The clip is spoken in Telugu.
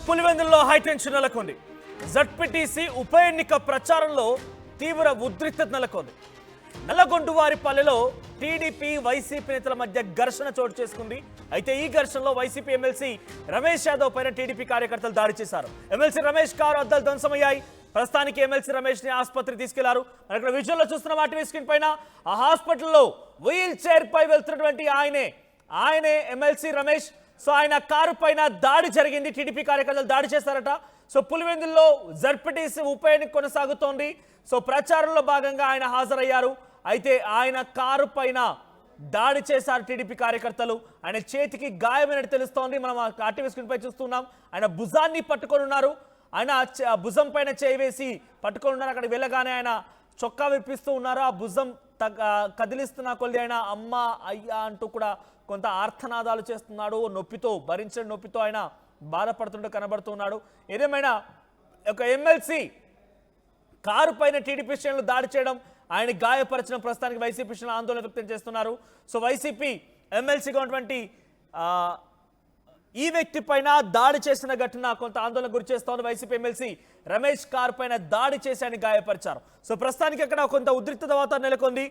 పులివెందులలో హైటెన్షన్ నెలకొంది. జడ్పీటీసీ ఉప ఎన్నిక ప్రచారంలో తీవ్ర ఉద్రిక్తత నెలకొంది. నల్లగొండవారిపల్లెలో టీడీపీ వైసీపీ నేతల మధ్య ఘర్షణ చోటు చేసుకుంది. అయితే ఈ ఘర్షణలో వైసీపీ ఎమ్మెల్సీ రమేష్ యాదవ్ పైన టీడీపీ కార్యకర్తలు దాడి చేశారు. ఎమ్మెల్సీ రమేష్ కారు అద్దాలు ధ్వంసమయ్యాయి. ప్రస్తుతానికి ఎమ్మెల్సీ రమేష్ ని ఆసుపత్రికి తీసుకెళ్లారు. మనం ఇక్కడ విజువల్లో చూస్తున్న వాటి స్క్రీన్ పైన ఆ హాస్పిటల్లో వీల్ చైర్ పై వెళ్తున్నటువంటి ఆయనే ఎమ్మెల్సీ రమేష్. సో ఆయన కారు పైన దాడి జరిగింది. టీడీపీ కార్యకర్తలు దాడి చేశారట. సో పులివెందుల్లో జడ్పీటీసీ ఉప ఎన్నిక కొనసాగుతోంది. సో ప్రచారంలో భాగంగా ఆయన హాజరయ్యారు. అయితే ఆయన కారు పైన దాడి చేశారు టీడీపీ కార్యకర్తలు. ఆయన చేతికి గాయమైనట్టు తెలుస్తోంది. మనం ఆర్టీవీ స్క్రీన్ పై చూస్తున్నాం. ఆయన భుజాన్ని పట్టుకొని ఉన్నారు. ఆయన భుజం పైన చేయి వేసి పట్టుకొని ఉన్నారు. అక్కడ వెళ్ళగానే ఆయన చొక్కా విప్పిస్తూ ఉన్నారు. ఆ భుజం కదిలిస్తున్న కొద్ది ఆయన అమ్మ అయ్యా అంటూ కూడా కొంత ఆర్తనాదాలు చేస్తున్నాడు. నొప్పితో భరించిన నొప్పితో ఆయన బాధపడుతుంటూ కనబడుతున్నాడు. ఏదేమైనా ఒక ఎమ్మెల్సీ కారు పైన టీడీపీ శ్రేణులు దాడి చేయడం, ఆయన గాయపరచడం ప్రస్తుతానికి వైసీపీ శ్రేణులు ఆందోళన వ్యక్తం చేస్తున్నారు. సో వైసీపీ ఎమ్మెల్సీగా ఉన్నటువంటి ఈ వ్యక్తి పైన దాడి చేసిన ఘటన కొంత ఆందోళన గురి చేస్తోంది. వైసీపీ ఎమ్మెల్సీ రమేష్ కారు పైన దాడి చేసి ఆయన గాయపరిచారు. సో ప్రస్తుతానికి అక్కడ కొంత ఉద్రిక్తత వాతావరణం నెలకొంది.